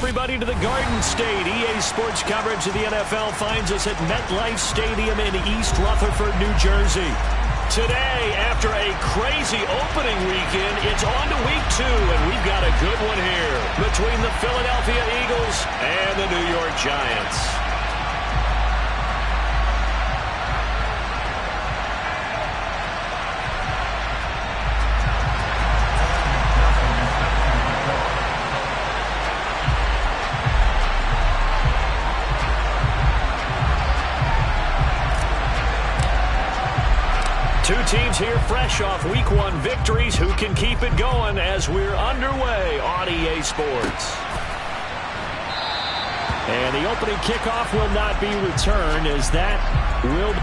everybody, to the Garden State. EA Sports coverage of the NFL finds us at MetLife Stadium in East Rutherford, New Jersey. Today, after a crazy opening weekend, it's on to week 2, and we've got a good one here between the Philadelphia Eagles and the New York Giants. Two teams here fresh off Week 1 victories. Who can keep it going as we're underway on EA Sports? And the opening kickoff will not be returned, as that will be...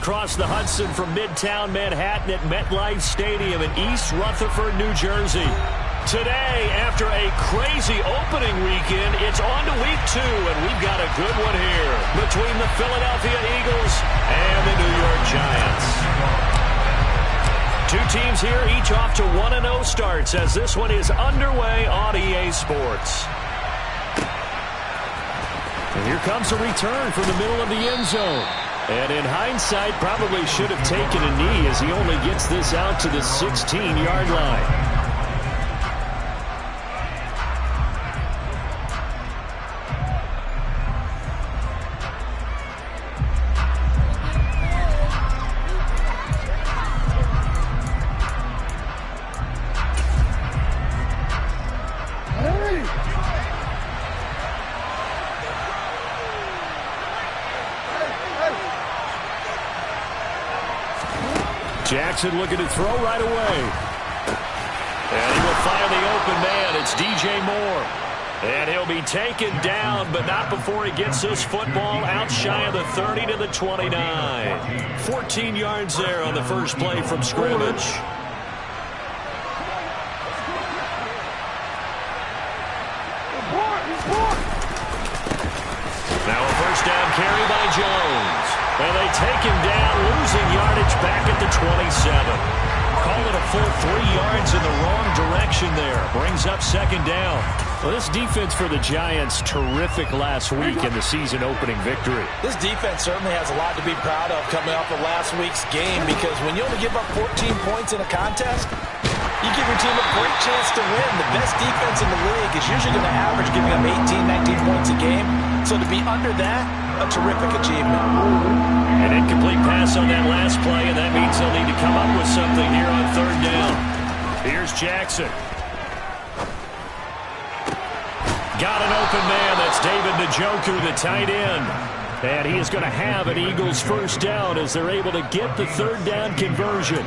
Across the Hudson from Midtown Manhattan at MetLife Stadium in East Rutherford, New Jersey. Today, after a crazy opening weekend, it's on to week 2, and we've got a good one here between the Philadelphia Eagles and the New York Giants. Two teams here, each off to 1-0 starts, as this one is underway on EA Sports. And here comes a return from the middle of the end zone. And in hindsight, probably should have taken a knee, as he only gets this out to the 16-yard line. Jackson looking to throw right away. And he will find the open man. It's DJ Moore. And he'll be taken down, but not before he gets this football out shy of the 30 to the 29. 14 yards there on the first play from scrimmage. Now a first down carry by Jones. And they take him down, losing yardage back at the 27. Call it a full 3 yards in the wrong direction there. Brings up second down. Well, this defense for the Giants, terrific last week in the season opening victory. This defense certainly has a lot to be proud of coming off of last week's game, because when you only give up 14 points in a contest, You give your team a great chance to win. The best defense in the league is usually going to average giving up 18, 19 points a game. So to be under that, a terrific achievement. An incomplete pass on that last play, and that means they'll need to come up with something here on third down. Here's Jackson. Got an open man. That's David Njoku, the tight end. And he is going to have an Eagles first down as they're able to get the third down conversion.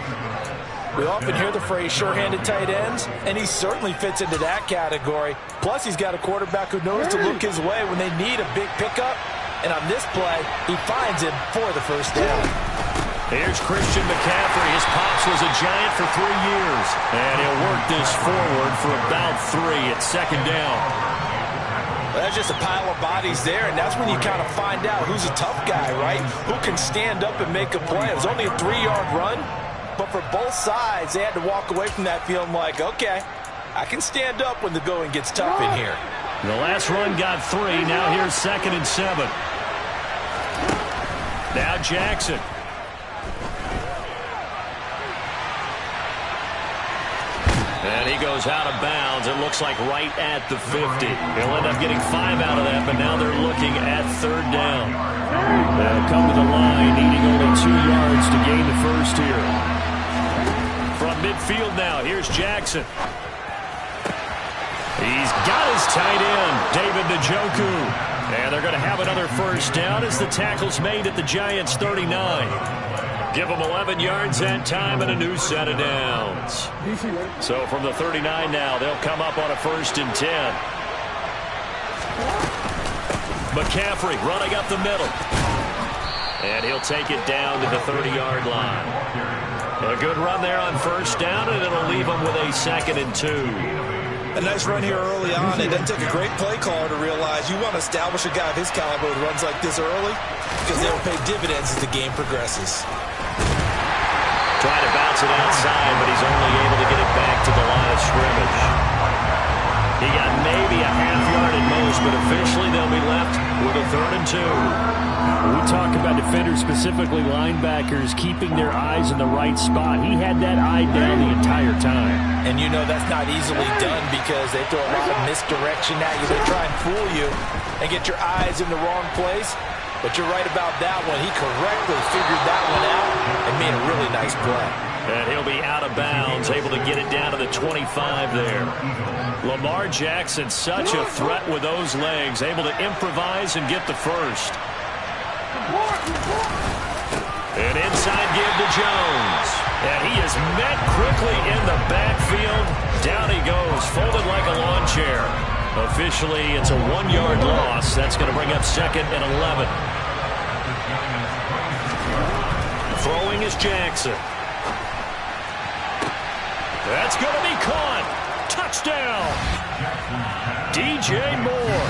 We often hear the phrase sure-handed tight ends, and he certainly fits into that category. Plus, he's got a quarterback who knows to look his way when they need a big pickup. And on this play, he finds him for the first down. Here's Christian McCaffrey. His pops was a Giant for 3 years. And he'll work this forward for about 3 at second down. Well, that's just a pile of bodies there, and that's when you kind of find out who's a tough guy, right? Who can stand up and make a play. It was only a 3-yard run, but for both sides, they had to walk away from that feeling like, okay, I can stand up when the going gets tough in here. The last run got 3. Now here's 2nd and 7. Now Jackson. And he goes out of bounds. It looks like right at the 50. He'll end up getting 5 out of that, but now they're looking at third down. They'll come to the line, needing only 2 yards to gain the first here. From midfield now, here's Jackson. He's got his tight end, David Njoku. And they're going to have another first down as the tackle's made at the Giants' 39. Give them 11 yards that time and a new set of downs. So from the 39 now, they'll come up on a 1st and 10. McCaffrey running up the middle. And he'll take it down to the 30-yard line. A good run there on first down, and it'll leave them with a 2nd and 2. A nice run here early on. It doesn't take a great play caller to realize you want to establish a guy of his caliber who runs like this early because they will pay dividends as the game progresses. Trying to bounce it outside, but he's only able to get it back to the line of scrimmage. He got maybe a half yard at most, but officially they'll be left with a 3rd and 2. We talk about defenders, specifically linebackers, keeping their eyes in the right spot. He had that eye down the entire time. And you know that's not easily done because they throw a lot of misdirection at you. They try and fool you and get your eyes in the wrong place. But you're right about that one. He correctly figured that one out and made a really nice play. And he'll be out of bounds, able to get it down to the 25 there. Lamar Jackson, such a threat with those legs, able to improvise and get the first. An inside give to Jones. And he is met quickly in the backfield. Down he goes, folded like a lawn chair. Officially, it's a 1-yard loss. That's going to bring up 2nd and 11. Throwing is Jackson. That's going to be caught. Touchdown. DJ Moore.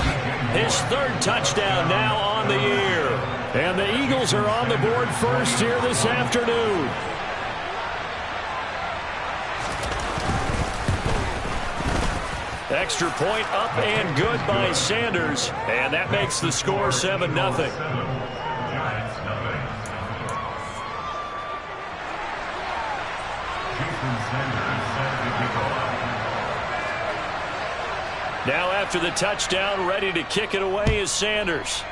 His 3rd touchdown now on the year. And the Eagles are on the board first here this afternoon. Extra point up and good by Sanders. And that makes the score 7-0. Now after the touchdown, ready to kick it away is Sanders.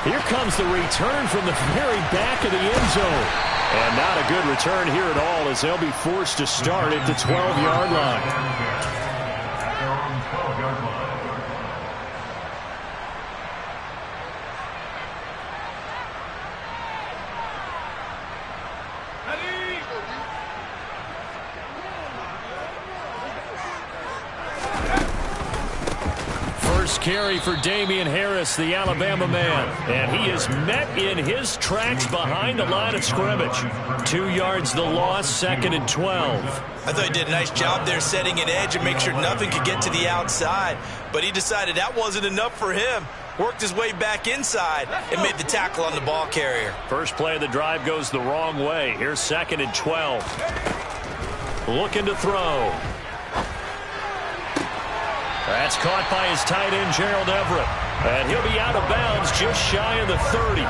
Here comes the return from the very back of the end zone. And not a good return here at all as they'll be forced to start at the 12-yard line. Carry for Damian Harris, the Alabama man. And he is met in his tracks behind the line of scrimmage. 2 yards the loss, 2nd and 12. I thought he did a nice job there setting an edge and make sure nothing could get to the outside. But he decided that wasn't enough for him. Worked his way back inside and made the tackle on the ball carrier. First play of the drive goes the wrong way. Here's 2nd and 12. Looking to throw. That's caught by his tight end, Gerald Everett. And he'll be out of bounds just shy of the 30.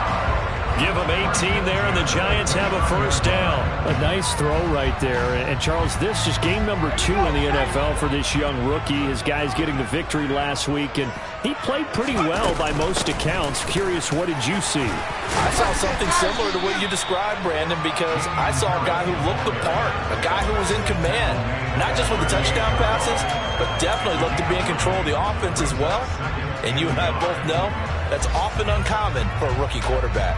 Give them 18 there, and the Giants have a first down. A nice throw right there. And, Charles, this is game number 2 in the NFL for this young rookie. His guys getting the victory last week, and he played pretty well by most accounts. Curious, what did you see? I saw something similar to what you described, Brandon, because I saw a guy who looked the part, a guy who was in command, not just with the touchdown passes, but definitely looked to be in control of the offense as well. And you and I both know that's often uncommon for a rookie quarterback.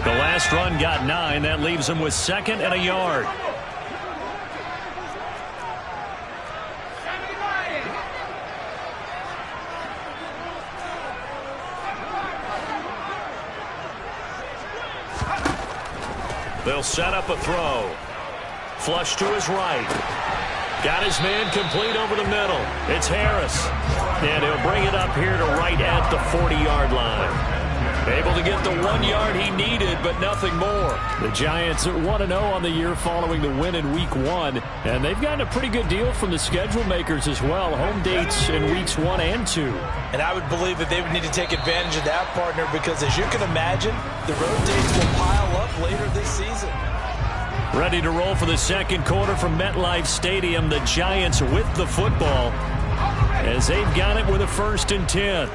The last run got 9. That leaves him with 2nd and a yard. They'll set up a throw. Flush to his right. Got his man complete over the middle. It's Harris. And he'll bring it up here to right at the 40-yard line. Able to get the 1 yard he needed, but nothing more. The Giants are 1-0 on the year following the win in Week 1. And they've gotten a pretty good deal from the schedule makers as well. Home dates in Weeks 1 and 2. And I would believe that they would need to take advantage of that, partner, because as you can imagine, the road dates will pile up later this season. Ready to roll for the second quarter from MetLife Stadium. The Giants with the football as they've got it with a 1st and 10.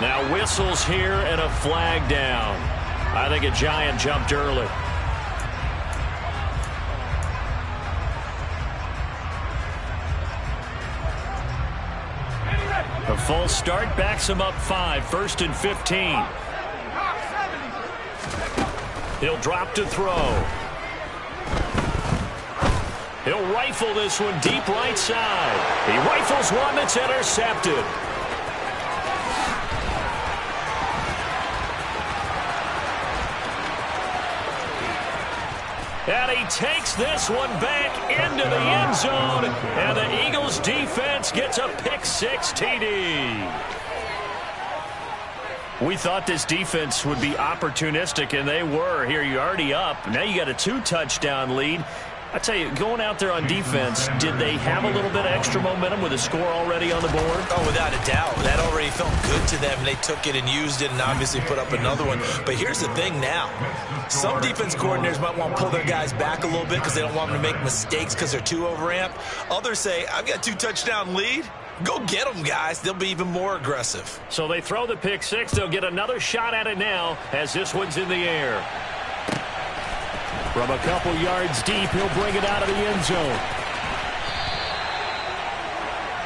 Now whistles here and a flag down. I think a Giant jumped early. A full start backs him up 5. 1st and 15. He'll drop to throw. He'll rifle this one deep right side. He rifles one that's intercepted. And he takes this one back into the end zone. And the Eagles defense gets a pick-6 TD. We thought this defense would be opportunistic, and they were. Here, you're already up. Now you got a 2-touchdown lead. I tell you, going out there on defense, did they have a little bit of extra momentum with a score already on the board? Oh, without a doubt. That already felt good to them. They took it and used it and obviously put up another one. But here's the thing now. Some defense coordinators might want to pull their guys back a little bit because they don't want them to make mistakes because they're too overamped. Others say, I've got a 2-touchdown lead. Go get them, guys. They'll be even more aggressive. So they throw the pick-6. They'll get another shot at it now as this one's in the air. From a couple yards deep, he'll bring it out of the end zone.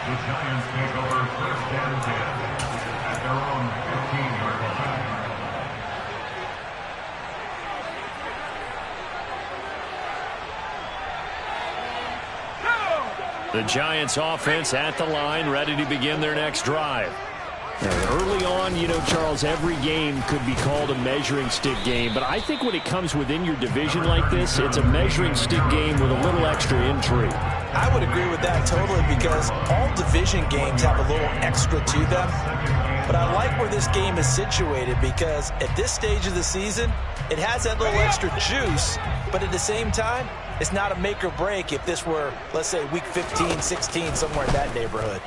The Giants take over 1st and 10 at their own 15-yard line. The Giants offense at the line, ready to begin their next drive. Early on, you know, Charles, every game could be called a measuring stick game. But I think when it comes within your division like this, it's a measuring stick game with a little extra intrigue. I would agree with that totally because all division games have a little extra to them. But I like where this game is situated because at this stage of the season, it has that little extra juice. But at the same time, it's not a make or break if this were, let's say, week 15, 16, somewhere in that neighborhood.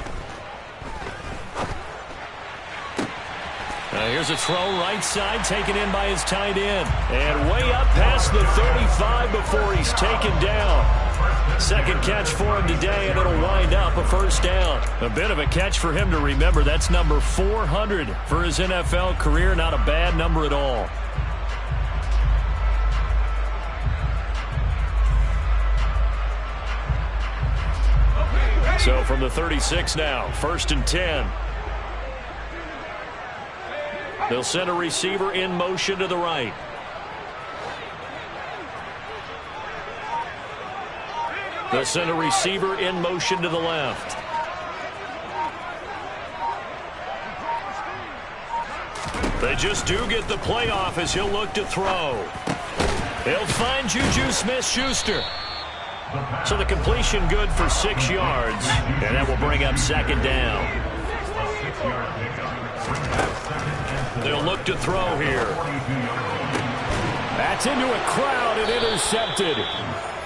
Here's a throw right side taken in by his tight end. And way up past the 35 before he's taken down. Second catch for him today, and it'll wind up a 1st down. A bit of a catch for him to remember. That's number 400 for his NFL career. Not a bad number at all. So from the 36 now, 1st and 10. They'll send a receiver in motion to the right. They'll send a receiver in motion to the left. They just do get the playoff as he'll look to throw. He'll find Juju Smith-Schuster. So the completion good for 6 yards, and that will bring up second down. They'll look to throw here. That's into a crowd and intercepted.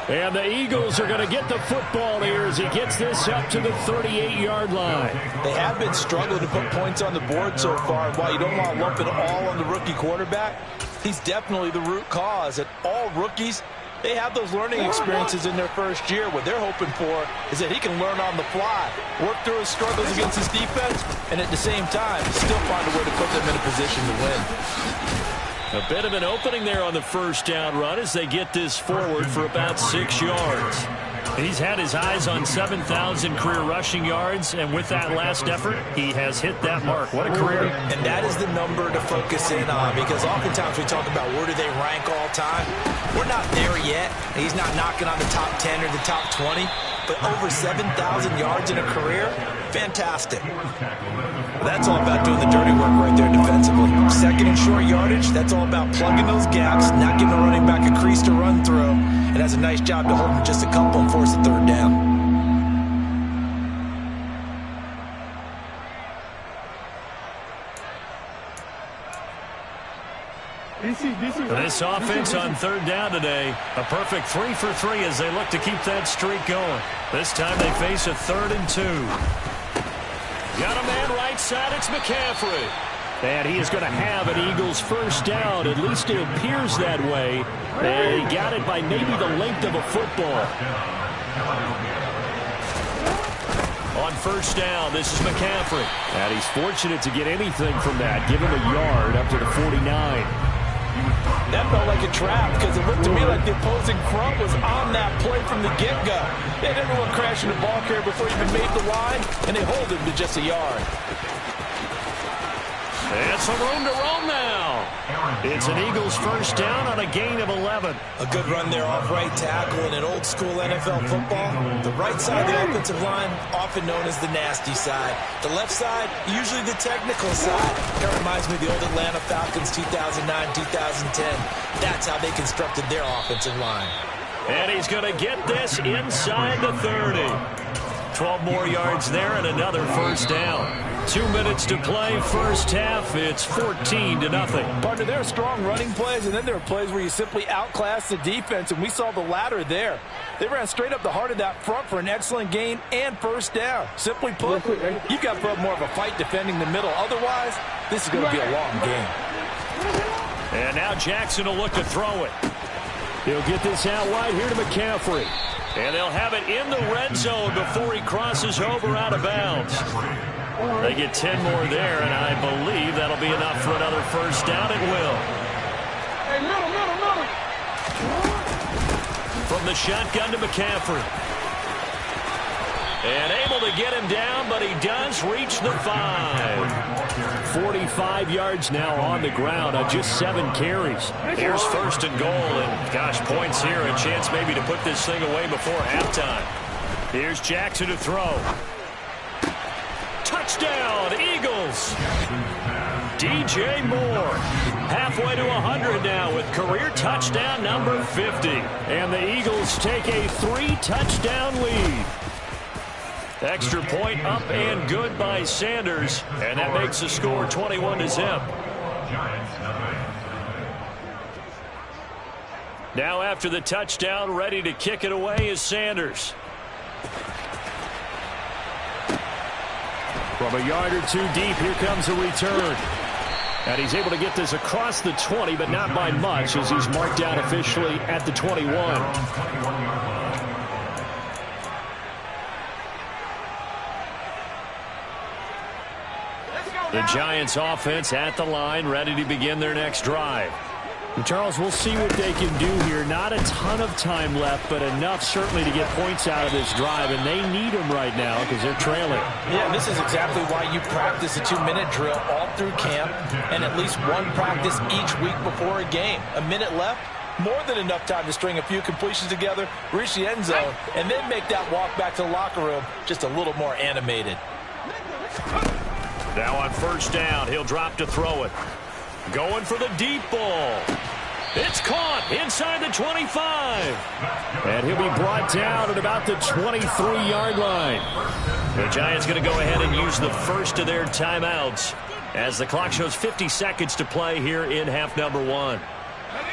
And the Eagles are going to get the football here as he gets this up to the 38-yard line. They have been struggling to put points on the board so far. While you don't want to lump it all on the rookie quarterback, he's definitely the root cause. And all rookies, they have those learning experiences in their first year. What they're hoping for is that he can learn on the fly, work through his struggles against his defense, and at the same time, still find a way to put them in a position to win. A bit of an opening there on the first down run as they get this forward for about 6 yards. He's had his eyes on 7,000 career rushing yards, and with that last effort, he has hit that mark. What a career. And that is the number to focus in on, because oftentimes we talk about where do they rank all time. We're not there yet. He's not knocking on the top 10 or the top 20, but over 7,000 yards in a career, fantastic. That's all about doing the dirty work right there defensively. Second and short yardage, that's all about plugging those gaps, not giving the running back a crease to run through, and has a nice job to hold him just a couple and force a third down. This offense on third down today, a perfect 3 for 3 as they look to keep that streak going. This time they face a 3rd and 2. Got a man right side, it's McCaffrey. And he is going to have an Eagles first down, at least it appears that way. They got it by maybe the length of a football. On first down, this is McCaffrey. And he's fortunate to get anything from that. Give him a yard up to the 49. That felt like a trap because it looked to me like the opposing front was on that play from the get-go. They had everyone crashing the ball carrier before he even made the line, and they hold him to just a yard. And some room to roam now. It's an Eagles first down on a gain of 11. A good run there off right tackle in an old-school NFL football. The right side of the offensive line, often known as the nasty side. The left side, usually the technical side. That reminds me of the old Atlanta Falcons 2009-2010. That's how they constructed their offensive line. And he's going to get this inside the 30. 12 more yards there and another first down. 2 minutes to play first half. It's 14-0. Partner, there are strong running plays, and then there are plays where you simply outclass the defense, and we saw the latter there. They ran straight up the heart of that front for an excellent gain and first down. Simply put, you've got to put up more of a fight defending the middle. Otherwise, this is going to be a long game. And now Jackson will look to throw it. He'll get this out wide here to McCaffrey. And they'll have it in the red zone before he crosses over out of bounds. They get 10 more there, and I believe that'll be enough for another first down. It will. Hey, middle. From the shotgun to McCaffrey. And able to get him down, but he does reach the 5. 45 yards now on the ground on just 7 carries. Here's first and goal, and gosh, points here. A chance maybe to put this thing away before halftime. Here's Jackson to throw. Touchdown, Eagles. DJ Moore. Halfway to 100 now with career touchdown number 50. And the Eagles take a 3-touchdown lead. Extra point up and good by Sanders. And that makes the score 21-0. Now after the touchdown, ready to kick it away is Sanders. From a yard or two deep, here comes a return. And he's able to get this across the 20, but not by much as he's marked out officially at the 21. The Giants offense at the line, ready to begin their next drive. And Charles, we'll see what they can do here. Not a ton of time left, but enough certainly to get points out of this drive, and they need them right now because they're trailing. Yeah, and this is exactly why you practice a 2-minute drill all through camp and at least one practice each week before a game. A minute left, more than enough time to string a few completions together, reach the end zone, and then make that walk back to the locker room just a little more animated. Now on first down, he'll drop to throw it. Going for the deep ball. It's caught inside the 25. And he'll be brought down at about the 23-yard line. The Giants going to go ahead and use the first of their timeouts as the clock shows 50 seconds to play here in half number 1.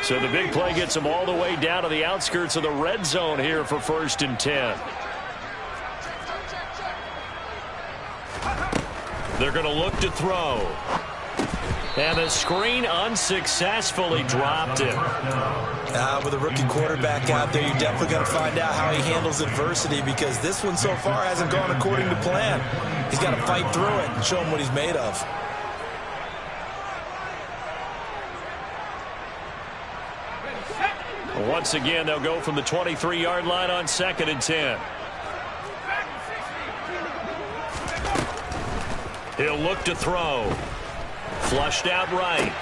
So the big play gets them all the way down to the outskirts of the red zone here for 1st and 10. They're going to look to throw. And the screen unsuccessfully dropped it. With a rookie quarterback out there, you're definitely going to find out how he handles adversity, because this one so far hasn't gone according to plan. He's got to fight through it and show him what he's made of. Once again, they'll go from the 23-yard line on 2nd and 10. He'll look to throw. Flushed out right.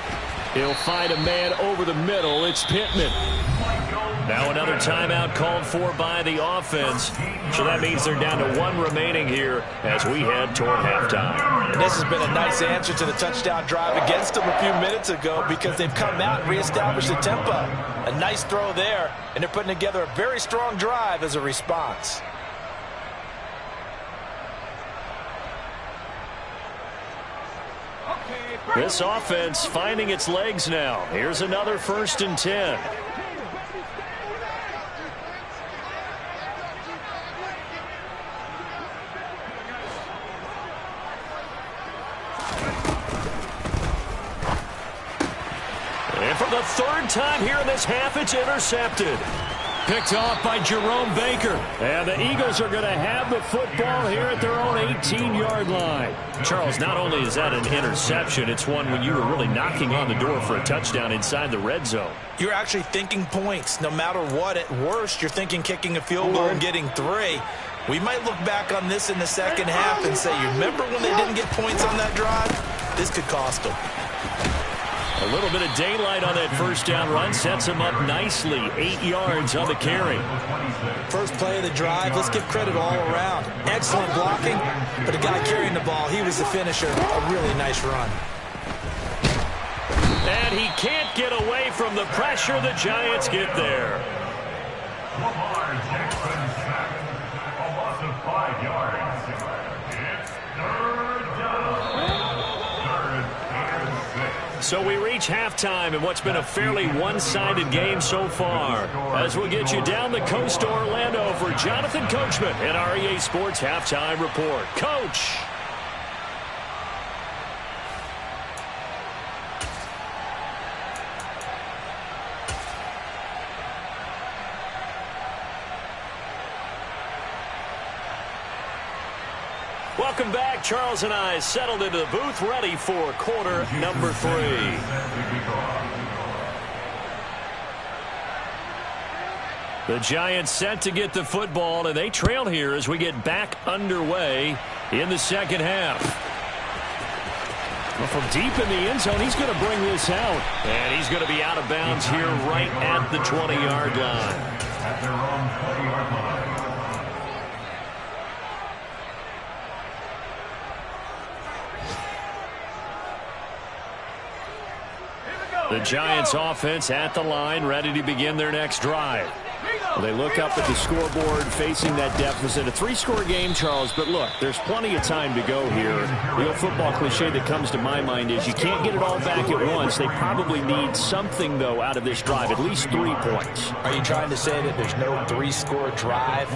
He'll find a man over the middle. It's Pittman. Now another timeout called for by the offense. So that means they're down to 1 remaining here as we head toward halftime. And this has been a nice answer to the touchdown drive against them a few minutes ago, because they've come out and reestablished the tempo. A nice throw there, and they're putting together a very strong drive as a response. This offense finding its legs now. Here's another 1st and 10. And for the 3rd time here in this half, it's intercepted. Picked off by Jerome Baker. And the Eagles are going to have the football here at their own 18-yard line. Charles, not only is that an interception, it's one when you were really knocking on the door for a touchdown inside the red zone. You're actually thinking points. No matter what, at worst, you're thinking kicking a field goal and getting 3. We might look back on this in the second half and say, you remember when they didn't get points on that drive? This could cost them. A little bit of daylight on that first down run sets him up nicely. 8 yards on the carry. First play of the drive, let's give credit all around. Excellent blocking, but the guy carrying the ball, he was the finisher. A really nice run. And he can't get away from the pressure. The Giants get there. Lamar Jackson sacked. A loss of 5 yards. It's 3rd down. 3rd and 6. So we reach halftime in what's been a fairly one-sided game so far. As we'll get you down the coast to Orlando for Jonathan Coachman and our EA Sports Halftime Report. Coach. Welcome back. Charles and I settled into the booth, ready for quarter number 3. The Giants set to get the football, and they trail here as we get back underway in the second half. Well, from deep in the end zone, he's going to bring this out. And he's going to be out of bounds here right at the 20-yard line. At their own 20-yard line. The Giants offense at the line, ready to begin their next drive. Well, they look up at the scoreboard facing that deficit. A 3-score game, Charles, but look, there's plenty of time to go here. The old football cliche that comes to my mind is you can't get it all back at once. They probably need something, though, out of this drive, at least 3 points. Are you trying to say that there's no 3-score drive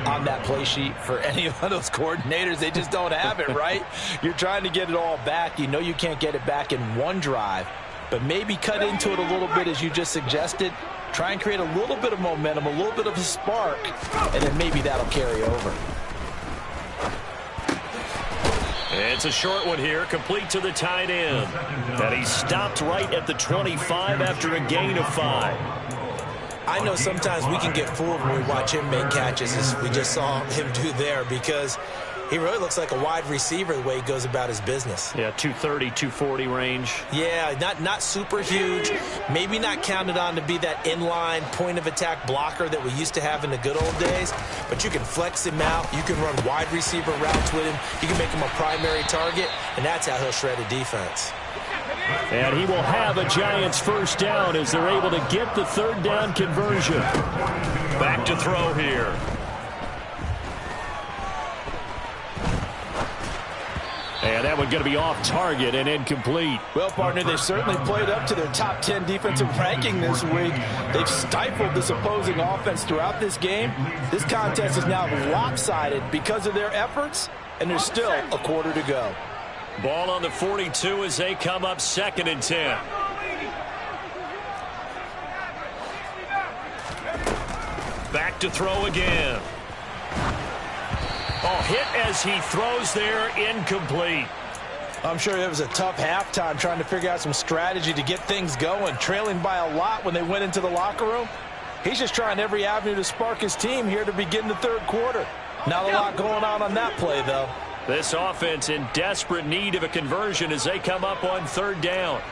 on that play sheet for any of those coordinators? They just don't have it, right? You're trying to get it all back. You know you can't get it back in one drive, but maybe cut into it a little bit as you just suggested. Try and create a little bit of momentum, a little bit of a spark, and then maybe that'll carry over. It's a short one here, complete to the tight end. And he stopped right at the 25 after a gain of 5. I know sometimes we can get fooled when we watch him make catches, as we just saw him do there, because he really looks like a wide receiver the way he goes about his business. Yeah, 230, 240 range. Yeah, not super huge. Maybe not counted on to be that inline point-of-attack blocker that we used to have in the good old days. But you can flex him out. You can run wide receiver routes with him. You can make him a primary target, and that's how he'll shred a defense. And he will have a Giants first down as they're able to get the third down conversion. Back to throw here. And that one going to be off target and incomplete. Well, partner, they've certainly played up to their top 10 defensive ranking this week. They've stifled this opposing offense throughout this game. This contest is now lopsided because of their efforts, and there's still a quarter to go. Ball on the 42 as they come up 2nd and 10. Back to throw again. Oh, hit as he throws there, incomplete. I'm sure it was a tough halftime trying to figure out some strategy to get things going, trailing by a lot when they went into the locker room. He's just trying every avenue to spark his team here to begin the third quarter. Not a lot going on that play, though. This offense in desperate need of a conversion as they come up on 3rd down.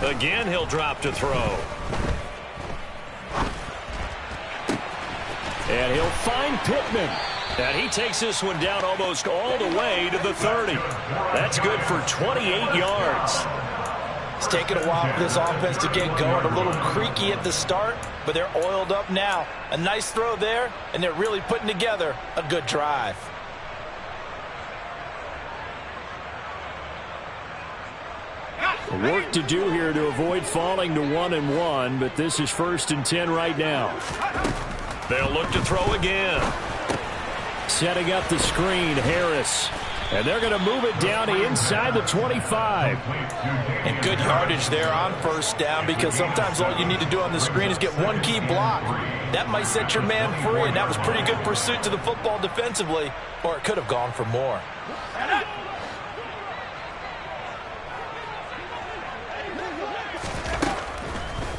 Again, he'll drop to throw. And he'll find Pittman. And he takes this one down almost all the way to the 30. That's good for 28 yards. It's taken a while for this offense to get going. A little creaky at the start, but they're oiled up now. A nice throw there, and they're really putting together a good drive. Work to do here to avoid falling to 1-1, but this is 1st and 10 right now. They'll look to throw again. Setting up the screen, Harris. And they're going to move it down to inside the 25. And good yardage there on 1st down, because sometimes all you need to do on the screen is get one key block. That might set your man free, and that was pretty good pursuit to the football defensively, or it could have gone for more.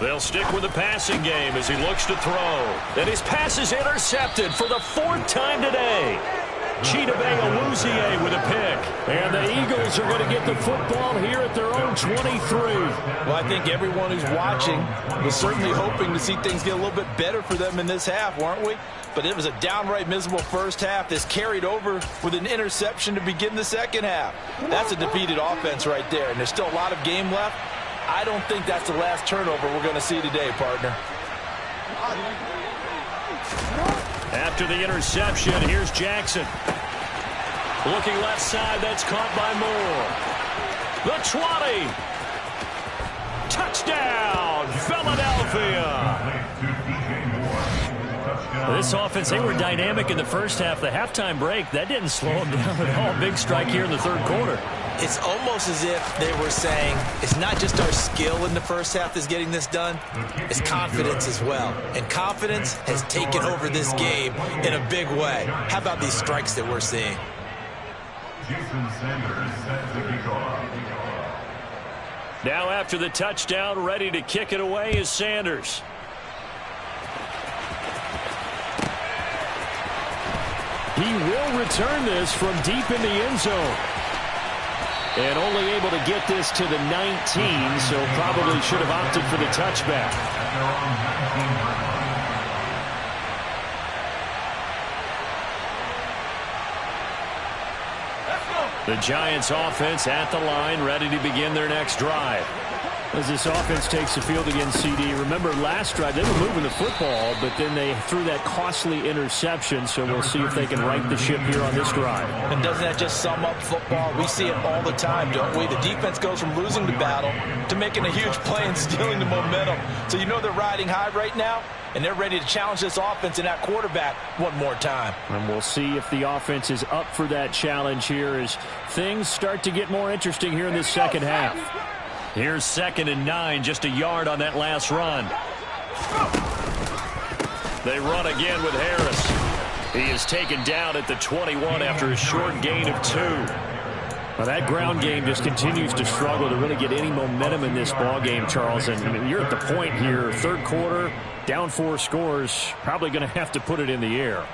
They'll stick with the passing game as he looks to throw. And his pass is intercepted for the 4th time today. Chidobe Awuzie with a pick. And the Eagles are going to get the football here at their own 23. Well, I think everyone who's watching was certainly hoping to see things get a little bit better for them in this half, weren't we? But it was a downright miserable first half. This carried over with an interception to begin the second half. That's a defeated offense right there, and there's still a lot of game left. I don't think that's the last turnover we're going to see today, partner. After the interception, here's Jackson. Looking left side, that's caught by Moore. The 20. Touchdown, Philadelphia. This offense, they were dynamic in the first half. The halftime break, that didn't slow them down at all. Big strike here in the 3rd quarter. It's almost as if they were saying, it's not just our skill in the first half that's getting this done, it's confidence as well. And confidence has taken over this game in a big way. How about these strikes that we're seeing? Now after the touchdown, ready to kick it away is Sanders. He will return this from deep in the end zone. And only able to get this to the 19, so probably should have opted for the touchback. The Giants offense at the line, ready to begin their next drive. As this offense takes the field against CD, remember last drive they were moving the football, but then they threw that costly interception, so we'll see if they can right the ship here on this drive. And doesn't that just sum up football? We see it all the time, don't we? The defense goes from losing the battle to making a huge play and stealing the momentum. So you know they're riding high right now, and they're ready to challenge this offense and that quarterback one more time. And we'll see if the offense is up for that challenge here as things start to get more interesting here in this second half. Here's 2nd and 9, just a yard on that last run. They run again with Harris. He is taken down at the 21 after a short gain of 2. Well, that ground game just continues to struggle to really get any momentum in this ball game, Charles. And you're at the point here, 3rd quarter, down 4 scores, probably going to have to put it in the air.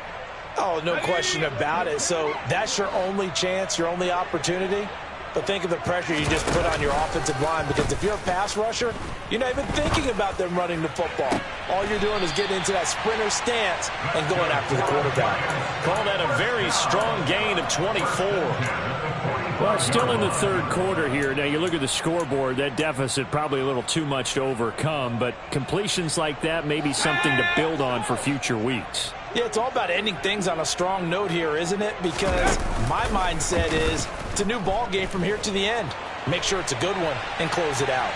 Oh, no question about it. So that's your only chance, your only opportunity. but think of the pressure you just put on your offensive line, because if you're a pass rusher, you're not even thinking about them running the football. All you're doing is getting into that sprinter stance and going after the quarterback. Call that a very strong gain of 24. Well, still in the third quarter here. Now, you look at the scoreboard, that deficit probably a little too much to overcome, but completions like that may be something to build on for future weeks. Yeah, it's all about ending things on a strong note here, isn't it? Because my mindset is it's a new ball game from here to the end. Make sure it's a good one and close it out.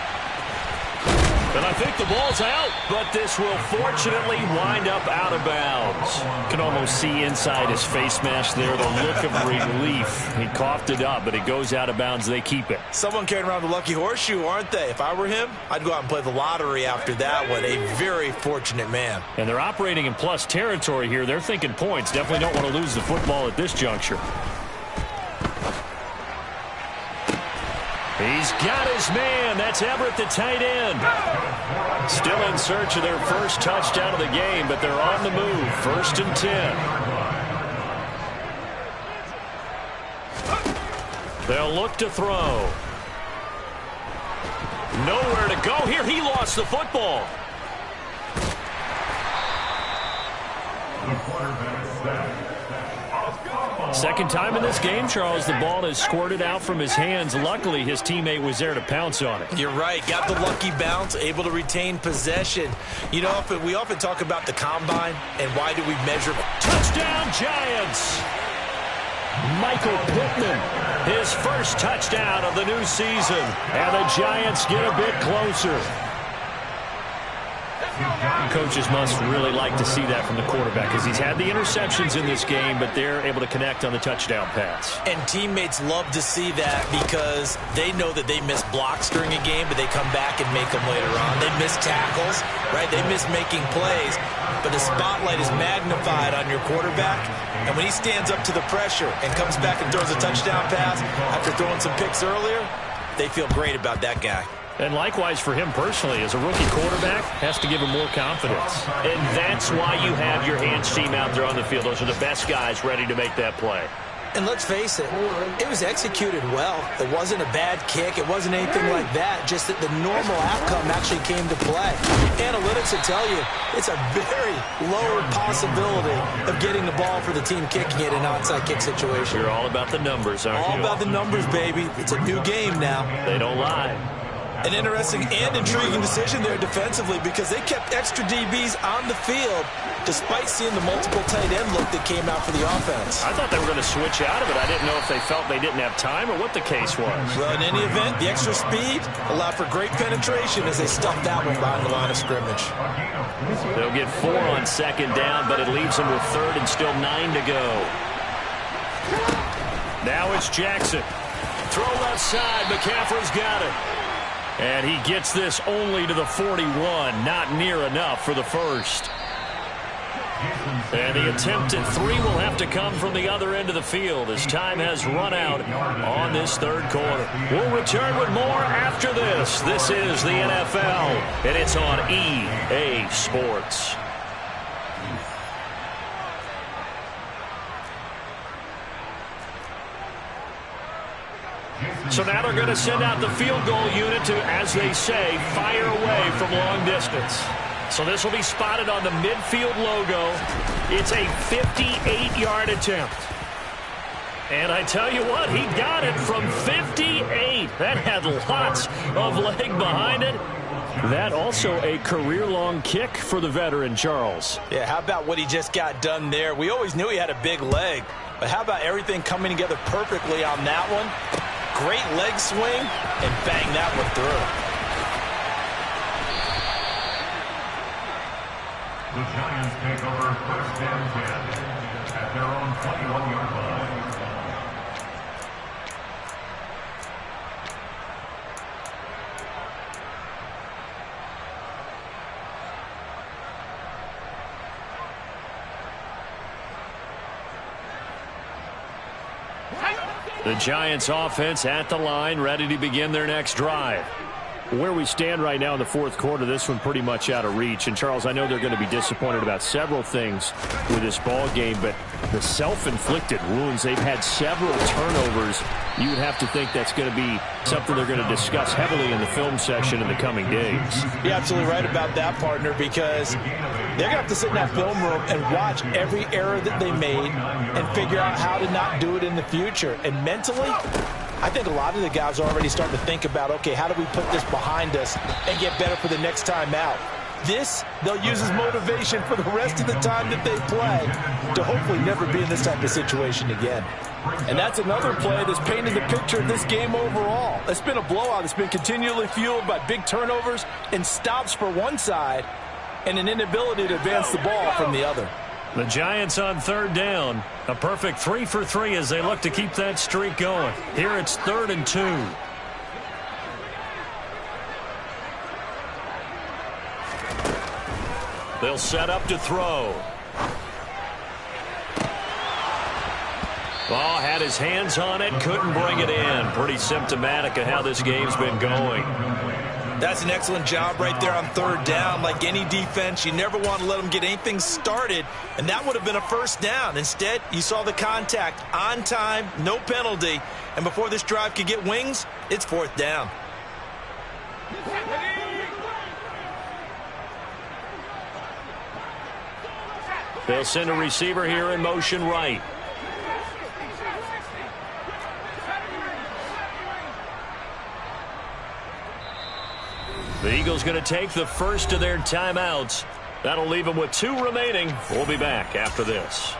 And I think the ball's out, but this will fortunately wind up out of bounds. Can almost see inside his face mask there, the look of relief. He coughed it up, but it goes out of bounds. They keep it. Someone carrying around the lucky horseshoe, aren't they? If I were him, I'd go out and play the lottery after that one. A very fortunate man. And they're operating in plus territory here. They're thinking points. Definitely don't want to lose the football at this juncture. He's got his man. That's Everett, the tight end. Still in search of their first touchdown of the game, but they're on the move. 1st and 10. They'll look to throw. Nowhere to go here. He lost the football. The quarterback sack. Second time in this game, Charles, the ball has squirted out from his hands. Luckily, his teammate was there to pounce on it. You're right. Got the lucky bounce, able to retain possession. You know, we often talk about the combine and why do we measure. Touchdown, Giants! Michael Pittman, his first touchdown of the new season. And the Giants get a bit closer. Coaches must really like to see that from the quarterback, because he's had the interceptions in this game, but they're able to connect on the touchdown pass. And teammates love to see that, because they know that they miss blocks during a game, but they come back and make them later on. They miss tackles, right? They miss making plays, but the spotlight is magnified on your quarterback, and when he stands up to the pressure and comes back and throws a touchdown pass after throwing some picks earlier, they feel great about that guy. And likewise for him personally, as a rookie quarterback, has to give him more confidence. And that's why you have your hands team out there on the field. Those are the best guys ready to make that play. And let's face it, it was executed well. It wasn't a bad kick. It wasn't anything like that. Just that the normal outcome actually came to play. Analytics will tell you it's a very low possibility of getting the ball for the team kicking it in an onside kick situation. You're all about the numbers, aren't you? All about the numbers, baby. It's a new game now. They don't lie. An interesting and intriguing decision there defensively, because they kept extra DBs on the field despite seeing the multiple tight end look that came out for the offense. I thought they were going to switch out of it. I didn't know if they felt they didn't have time or what the case was. Well, in any event, the extra speed allowed for great penetration as they stuffed that one behind the line of scrimmage. They'll get 4 on second down, but it leaves them with 3rd and still 9 to go. Now it's Jackson. Throw left side. McCaffrey's got it. And he gets this only to the 41. Not near enough for the first. And the attempt at 3 will have to come from the other end of the field as time has run out on this third quarter. We'll return with more after this. This is the NFL, and it's on EA Sports. So now they're going to send out the field goal unit to, as they say, fire away from long distance. So this will be spotted on the midfield logo. It's a 58-yard attempt. And I tell you what, he got it from 58. That had lots of leg behind it. That also a career-long kick for the veteran, Charles. Yeah, how about what he just got done there? We always knew he had a big leg, but how about everything coming together perfectly on that one? Great leg swing, and bang that one through. The Giants take over 1st and 10 at their own 21-yard line. The Giants offense at the line, ready to begin their next drive. Where we stand right now in the fourth quarter, this one pretty much out of reach. And, Charles, I know they're going to be disappointed about several things with this ball game, but the self-inflicted wounds, they've had several turnovers. You would have to think that's going to be something they're going to discuss heavily in the film session in the coming days. You're absolutely right about that, partner, because they're going to have to sit in that film room and watch every error that they made and figure out how to not do it in the future. And mentally, I think a lot of the guys are already starting to think about, okay, how do we put this behind us and get better for the next time out? This, they'll use as motivation for the rest of the time that they play to hopefully never be in this type of situation again. And that's another play that's painted the picture of this game overall. It's been a blowout. It's been continually fueled by big turnovers and stops for one side and an inability to advance the ball from the other. The Giants on third down. A perfect 3 for 3 as they look to keep that streak going. Here it's 3rd and 2. They'll set up to throw. Ball had his hands on it, couldn't bring it in. Pretty symptomatic of how this game's been going. That's an excellent job right there on third down. Like any defense, you never want to let them get anything started, and that would have been a first down. Instead, you saw the contact on time, no penalty, and before this drive could get wings, it's 4th down. They'll send a receiver here in motion right. The Eagles going to take the first of their timeouts. That'll leave them with 2 remaining. We'll be back after this.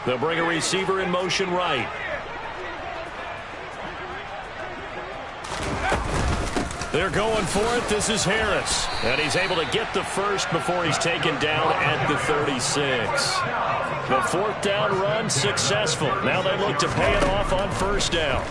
They'll bring a receiver in motion right. They're going for it. This is Harris. And he's able to get the first before he's taken down at the 36. The 4th down run successful. Now they look to pay it off on first down.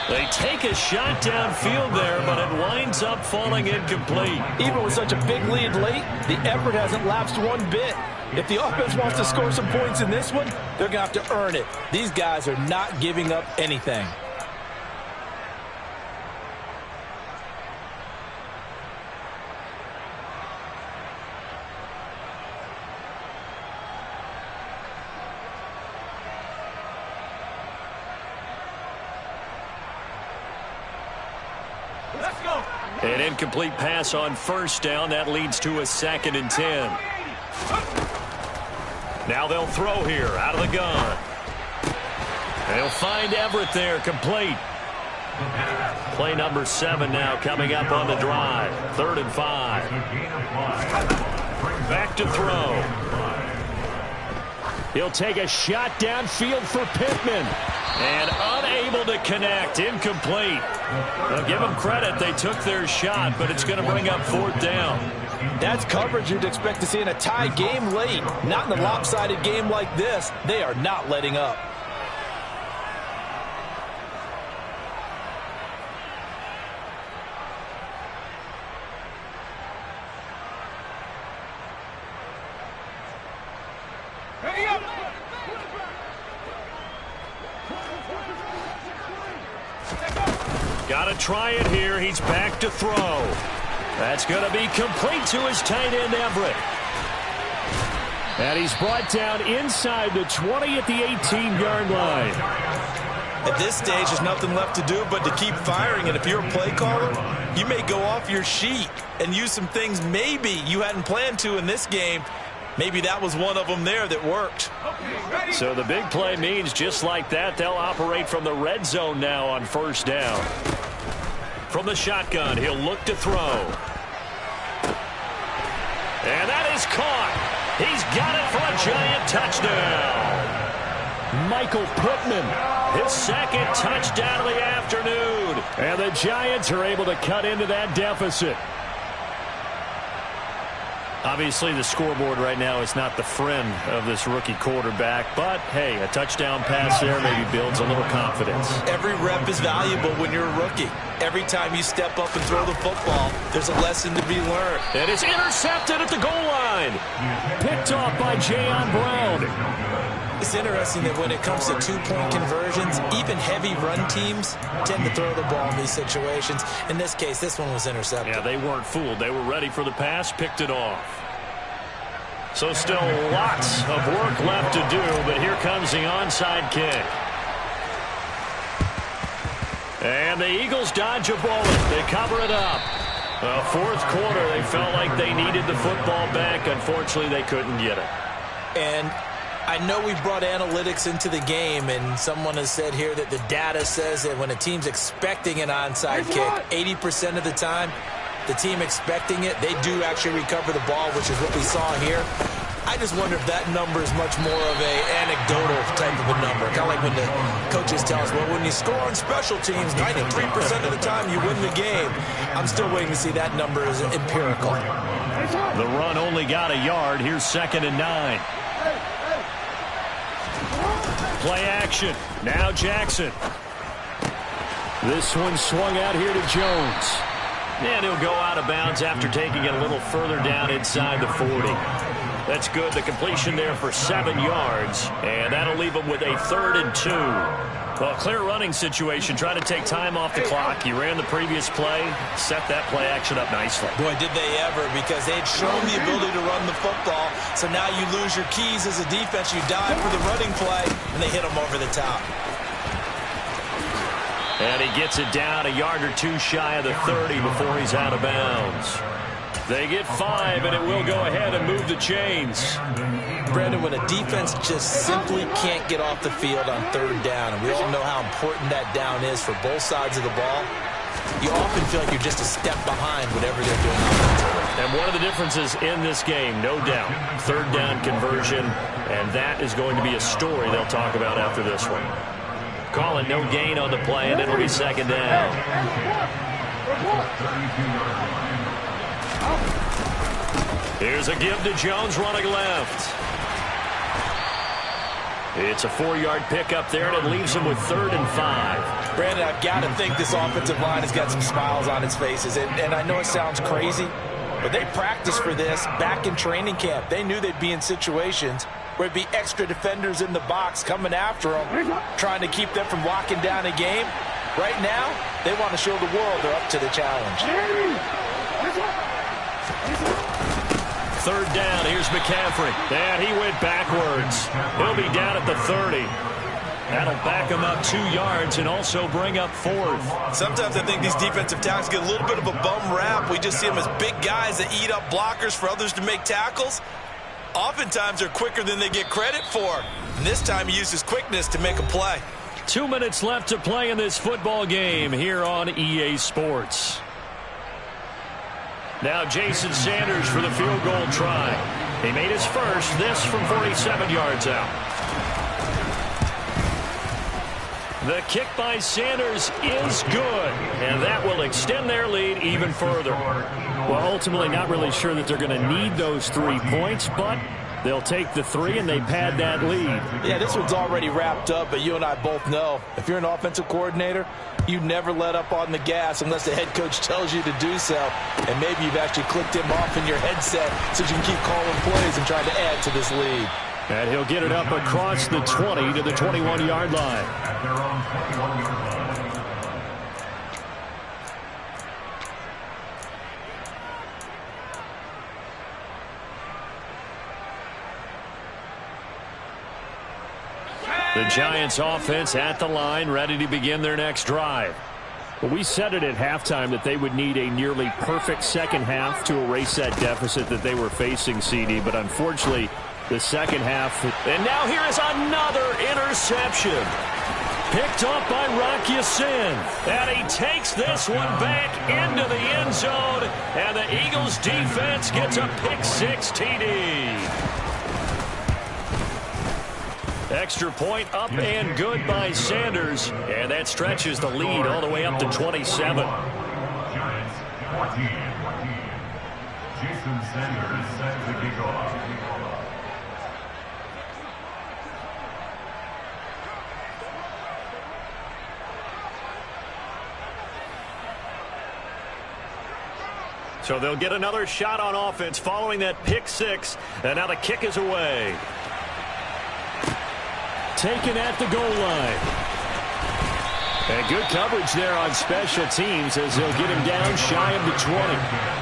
They take a shot downfield there, but it winds up falling incomplete. Even with such a big lead late, the effort hasn't lapsed one bit. If the offense wants to score some points in this one, they're going to have to earn it. These guys are not giving up anything. Let's go. An incomplete pass on first down. That leads to a 2nd and 10. Now they'll throw here out of the gun. They'll find Everett there, complete. Play number 7 now coming up on the drive. 3rd and 5. Back to throw. He'll take a shot downfield for Pittman. And unable to connect. Incomplete. Well, give them credit. They took their shot, but it's going to bring up 4th down. That's coverage you'd expect to see in a tie game late. Not in a lopsided game like this. They are not letting up. Got to try it here. He's back to throw. That's going to be complete to his tight end, Everett. And he's brought down inside the 20 at the 18-yard line. At this stage, there's nothing left to do but to keep firing. And if you're a play caller, you may go off your sheet and use some things maybe you hadn't planned to in this game. Maybe that was one of them there that worked. So the big play means just like that, they'll operate from the red zone now on first down. From the shotgun, he'll look to throw. And that is caught. He's got it for a giant touchdown. Michael Pittman, his 2nd touchdown of the afternoon. And the Giants are able to cut into that deficit. Obviously, the scoreboard right now is not the friend of this rookie quarterback, but, hey, a touchdown pass there maybe builds a little confidence. Every rep is valuable when you're a rookie. Every time you step up and throw the football, there's a lesson to be learned. And it's intercepted at the goal line. Picked off by Jayon Brown. It's interesting that when it comes to two-point conversions, even heavy run teams tend to throw the ball in these situations. In this case, this one was intercepted. Yeah, they weren't fooled. They were ready for the pass, picked it off. So still lots of work left to do, but here comes the onside kick. And the Eagles dodge a bullet. They cover it up. Fourth quarter, they felt like they needed the football back. Unfortunately, they couldn't get it. And I know we brought analytics into the game, and someone has said here that the data says that when a team's expecting an onside kick, 80% of the time, the team expecting it, they do actually recover the ball, which is what we saw here. I just wonder if that number is much more of an anecdotal type of a number. Kind of like when the coaches tell us, well, when you score on special teams, 93% of the time you win the game. I'm still waiting to see that number is empirical. The run only got a yard. Here's 2nd and 9. Play action. Now Jackson. This one swung out here to Jones. And he'll go out of bounds after taking it a little further down inside the 40. That's good. The completion there for 7 yards. And that'll leave him with a 3rd and 2. Well, clear running situation. Trying to take time off the clock. He ran the previous play. Set that play action up nicely. Boy, did they ever, because they had shown the ability to run the football. So now you lose your keys as a defense. You dive for the running play, and they hit him over the top. And he gets it down a yard or two shy of the 30 before he's out of bounds. They get 5, and it will go ahead and move the chains. Brandon, when a defense just simply can't get off the field on 3rd down, and we all know how important that down is for both sides of the ball, you often feel like you're just a step behind whatever they're doing offensively. And one of the differences in this game, no doubt, 3rd down conversion, and that is going to be a story they'll talk about after this one. Calling no gain on the play, and it'll be 2nd down. Here's a give to Jones running left. It's a 4-yard pickup there, and it leaves him with 3rd and 5. Brandon, I've got to think this offensive line has got some smiles on its faces. And I know it sounds crazy, but they practiced for this back in training camp. They knew they'd be in situations where it'd be extra defenders in the box coming after them, trying to keep them from locking down a game. Right now, they want to show the world they're up to the challenge. 3rd down. Here's McCaffrey. And he went backwards. He'll be down at the 30. That'll back him up 2 yards and also bring up 4th. Sometimes I think these defensive tackles get a little bit of a bum rap. We just see them as big guys that eat up blockers for others to make tackles. Oftentimes they're quicker than they get credit for. And this time he used his quickness to make a play. 2 minutes left to play in this football game here on EA Sports. Now Jason Sanders for the field goal try. He made his first, this from 47 yards out. The kick by Sanders is good, and that will extend their lead even further. Well, ultimately not really sure that they're going to need those 3 points, but they'll take the 3 and they pad that lead. Yeah, this one's already wrapped up, but you and I both know if you're an offensive coordinator, you never let up on the gas unless the head coach tells you to do so. And maybe you've actually clicked him off in your headset so you can keep calling plays and trying to add to this lead. And he'll get it up across the 20 to the 21-yard line. At their own 21-yard line. The Giants offense at the line, ready to begin their next drive. Well, we said it at halftime that they would need a nearly perfect second half to erase that deficit that they were facing, CD, but unfortunately, the second half. And now here is another interception. Picked up by Rocky Sin. And he takes this one back into the end zone. And the Eagles defense gets a pick-6 TD. Extra point up and good by Sanders. And that stretches the lead all the way up to 27. Jason Sanders set to kick off. So they'll get another shot on offense following that pick six. And now the kick is away. Taken at the goal line. And good coverage there on special teams as they'll get him down shy of the 20.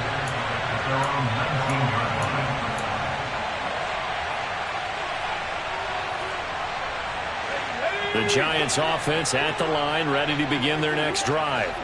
The Giants offense at the line, ready to begin their next drive.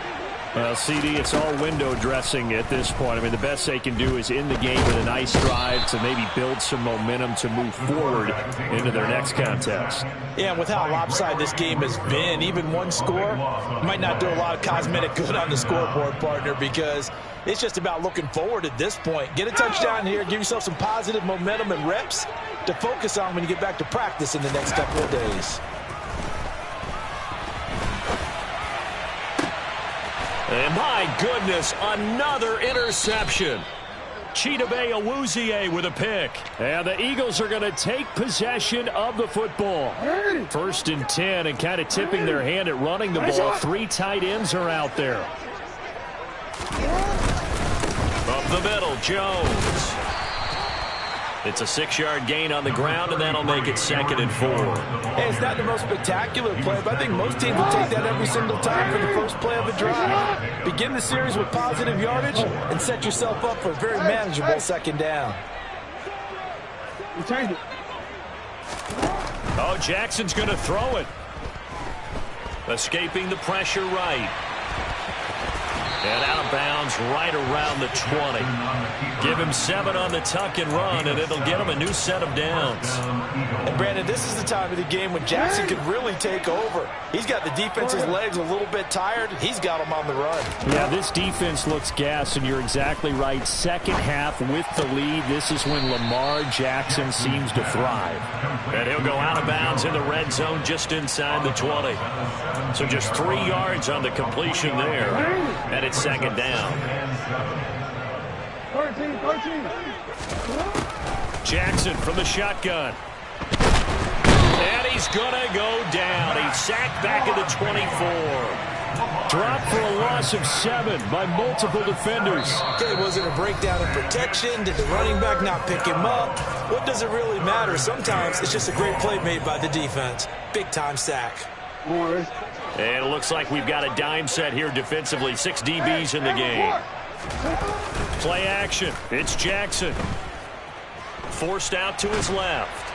Well, CD, it's all window dressing at this point. I mean, the best they can do is in the game with a nice drive to maybe build some momentum to move forward into their next contest. Yeah, and with how lopsided this game has been, even one score might not do a lot of cosmetic good on the scoreboard, partner, because it's just about looking forward at this point. Get a touchdown here, give yourself some positive momentum and reps to focus on when you get back to practice in the next couple of days. And my goodness, another interception. Chidobe Awuzie with a pick. And the Eagles are going to take possession of the football. 1st and 10, and kind of tipping their hand at running the ball. 3 tight ends are out there. Up the middle, Jones. It's a 6-yard gain on the ground, and that'll make it 2nd and 4. Hey, it's not the most spectacular play, but I think most teams will take that every single time for the first play of a drive. Begin the series with positive yardage and set yourself up for a very manageable 2nd down. Oh, Jackson's going to throw it. Escaping the pressure right. And out of bounds right around the 20. Give him 7 on the tuck and run, and it'll get him a new set of downs. And, Brandon, this is the time of the game when Jackson could really take over. He's got the defense's legs a little bit tired. He's got them on the run. Yeah, this defense looks gassed, and you're exactly right. Second half with the lead, this is when Lamar Jackson seems to thrive. And he'll go out of bounds in the red zone just inside the 20. So just 3 yards on the completion there. And it's 2nd down. 13. Jackson from the shotgun. And he's going to go down. He's sacked back at the 24. Dropped for a loss of 7 by multiple defenders. Okay, was it a breakdown in protection? Did the running back not pick him up? What does it really matter? Sometimes it's just a great play made by the defense. Big-time sack. And it looks like we've got a dime set here defensively. 6 DBs in the game. Play action. It's Jackson. Forced out to his left.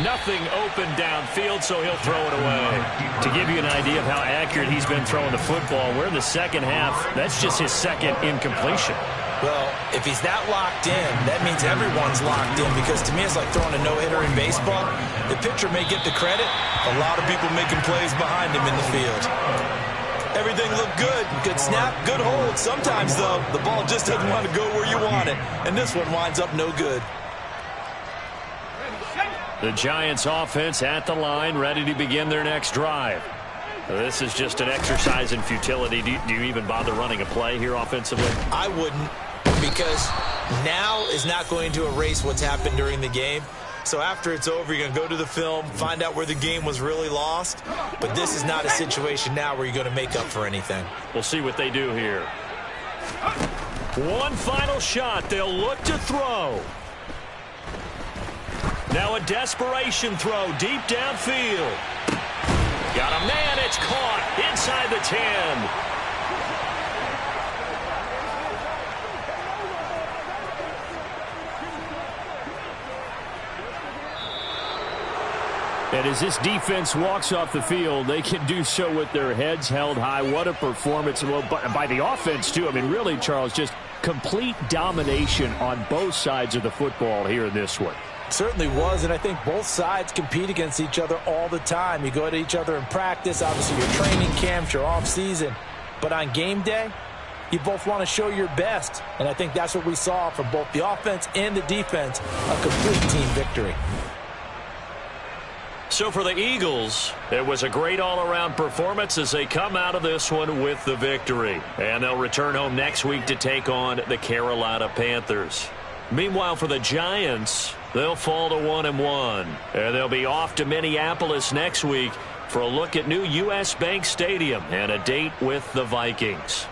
Nothing open downfield, so he'll throw it away. To give you an idea of how accurate he's been throwing the football, we're in the 2nd half. That's just his 2nd incompletion. Well, if he's that locked in, that means everyone's locked in, because to me it's like throwing a no-hitter in baseball. The pitcher may get the credit. A lot of people making plays behind him in the field. Everything looked good. Good snap, good hold. Sometimes, though, the ball just doesn't want to go where you want it. And this one winds up no good. The Giants offense at the line, ready to begin their next drive. This is just an exercise in futility. Do you even bother running a play here offensively? I wouldn't, because now is not going to erase what's happened during the game. So after it's over, you're going to go to the film, find out where the game was really lost. But this is not a situation now where you're going to make up for anything. We'll see what they do here. One final shot. They'll look to throw. Now a desperation throw deep downfield. Got a man. It's caught inside the 10. And as this defense walks off the field, they can do so with their heads held high. What a performance. Well, by the offense, too. I mean, really, Charles, just complete domination on both sides of the football here in this one. Certainly was, and I think both sides compete against each other all the time. You go to each other in practice, obviously your training camps, your off-season. But on game day, you both want to show your best. And I think that's what we saw from both the offense and the defense, a complete team victory. So for the Eagles, it was a great all-around performance as they come out of this one with the victory. And they'll return home next week to take on the Carolina Panthers. Meanwhile, for the Giants, they'll fall to 1-1. And they'll be off to Minneapolis next week for a look at new U.S. Bank Stadium and a date with the Vikings.